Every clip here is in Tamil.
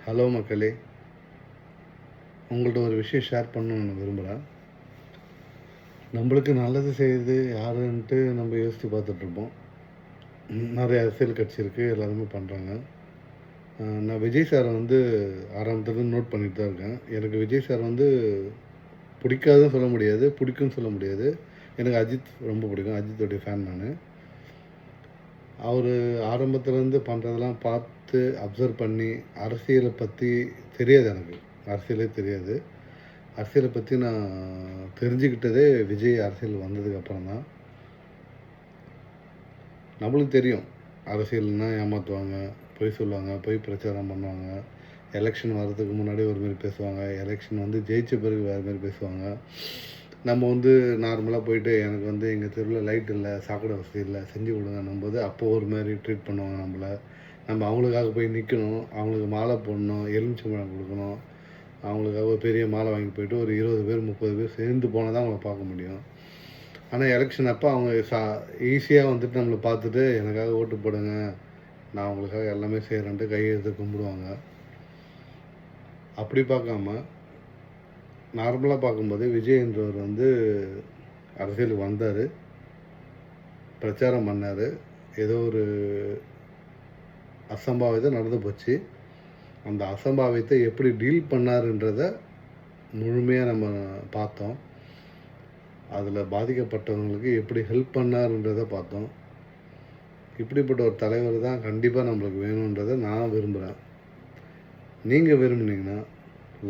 ஹலோ மக்களே, உங்கள்கிட்ட ஒரு விஷயம் ஷேர் பண்ணணும்னு விரும்புகிறேன். நம்மளுக்கு நல்லது செய்யுது யாருன்ட்டு நம்ம யோசித்து பார்த்துட்ருப்போம். நிறைய அரசியல் கட்சி இருக்குது, எல்லாருமே பண்ணுறாங்க. நான் விஜய் சாரை ஆரம்பத்துலேருந்து நோட் பண்ணிட்டு தான் இருக்கேன். எனக்கு விஜய் சார் பிடிக்காதுன்னு சொல்ல முடியாது, பிடிக்கும்னு சொல்ல முடியாது. எனக்கு அஜித் ரொம்ப பிடிக்கும், அஜித்தோடைய ஃபேன் நான். அவர் ஆரம்பத்துலேருந்து பண்ணுறதெல்லாம் பார்த்து அப்சர்வ் பண்ணி, அரசியலை பற்றி தெரியாது எனக்கு, அரசியலே தெரியாது. அரசியலை பற்றி நான் தெரிஞ்சுக்கிட்டதே விஜய் அரசியல் வந்ததுக்கப்புறம் தான். நம்மளுக்கு தெரியும், அரசியல்னால் ஏமாற்றுவாங்க, பொய் சொல்லுவாங்க, பொய் பிரச்சாரம் பண்ணுவாங்க. எலெக்ஷன் வர்றதுக்கு முன்னாடி ஒரு மாரி பேசுவாங்க, எலெக்ஷன் ஜெயித்த பிறகு வேறு மாரி பேசுவாங்க. நம்ம நார்மலாக போயிட்டு எனக்கு எங்கள் தெருவில் லைட் இல்லை, சாக்கடை வசதி இல்லை, செஞ்சு கொடுங்கன்னும்போது அப்போது ஒரு மாதிரி ட்ரீட் பண்ணுவாங்க நம்மளை. நம்ம அவங்களுக்காக போய் நிற்கணும், அவங்களுக்கு மாலை போடணும், எலுமிச்சம்பழம் கொடுக்கணும், அவங்களுக்காக ஒரு பெரிய மாலை வாங்கிட்டு போயிட்டு ஒரு 20 பேர் 30 பேர் சேர்ந்து போனால் தான் அவங்கள பார்க்க முடியும். ஆனால் எலெக்ஷன் அப்போ அவங்க ஈஸியாக நம்மளை பார்த்துட்டு எனக்காக ஓட்டு போடுங்க, நான் அவங்களுக்காக எல்லாமே செய்கிறேன்ட்டு கையெழுத்து கும்பிடுவாங்க. அப்படி பார்க்காம நார்மலாக பார்க்கும்போது விஜய்ன்றவர் அரசியலுக்கு வந்தார், பிரச்சாரம் பண்ணார், ஏதோ ஒரு அசம்பாவிதம் நடந்து போச்சு. அந்த அசம்பாவிதத்தை எப்படி டீல் பண்ணாருன்றதை முழுமையாக நம்ம பார்த்தோம். அதில் பாதிக்கப்பட்டவங்களுக்கு எப்படி ஹெல்ப் பண்ணாருன்றதை பார்த்தோம். இப்படிப்பட்ட ஒரு தலைவர் தான் கண்டிப்பாக நம்மளுக்கு வேணுன்றதை நான் விரும்புகிறேன். நீங்கள் விரும்புனீங்கன்னா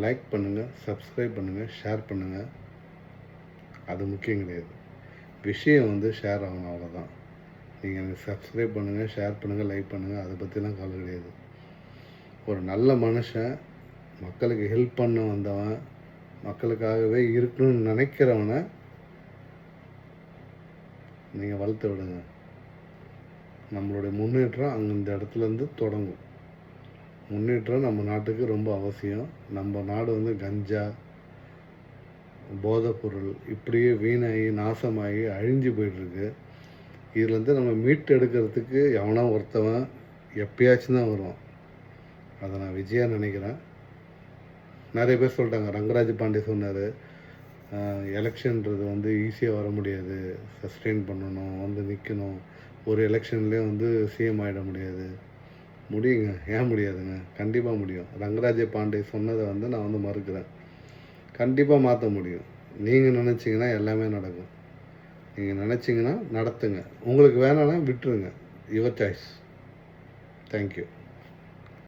லைக் பண்ணுங்கள், சப்ஸ்கிரைப் பண்ணுங்கள், ஷேர் பண்ணுங்கள். அது முக்கியம் கிடையாது, விஷயம் ஷேர் ஆகணும், அவ்வளோதான். நீங்கள் எனக்கு சப்ஸ்கிரைப் பண்ணுங்கள், ஷேர் பண்ணுங்கள், லைக் பண்ணுங்கள், அதை பற்றிலாம் கவலை கிடையாது. ஒரு நல்ல மனுஷன், மக்களுக்கு ஹெல்ப் பண்ண வந்தவன், மக்களுக்காகவே இருக்கணும்னு நினைக்கிறவனை நீங்கள் வளர்த்து விடுங்க. நம்மளுடைய முன்னேற்றம் அங்கே இந்த இடத்துலேருந்து தொடங்கும். முன்னேற்றம் நம்ம நாட்டுக்கு ரொம்ப அவசியம். நம்ம நாடு கஞ்சா, போதைப்பொருள் இப்படியே வீணாகி நாசமாகி அழிஞ்சு போயிட்டுருக்கு. இதுலேருந்து நம்ம மீட்டு எடுக்கிறதுக்கு எவனா ஒருத்தவன் எப்பயாச்சும் தான் வருவான். அதை நான் விஜயாக நினைக்கிறேன். நிறைய பேர் சொல்லிட்டாங்க, ரங்கராஜ் பாண்டே சொன்னார், எலெக்ஷன்றது ஈஸியாக வர முடியாது, சஸ்டெயின் பண்ணணும், நிற்கணும், ஒரு எலெக்ஷன்லேயே சிஎம் ஆகிட முடியாது. முடியுங்க, ஏன் முடியாதுங்க? கண்டிப்பாக முடியும். ரங்கராஜ பாண்டே சொன்னதை நான் மறுக்கிறேன். கண்டிப்பாக மாற்ற முடியும். நீங்கள் நினச்சிங்கன்னா எல்லாமே நடக்கும். நீங்கள் நினச்சிங்கன்னா நடத்துங்க, உங்களுக்கு வேணான்னா விட்டுருங்க. Your choice. தேங்க்யூ.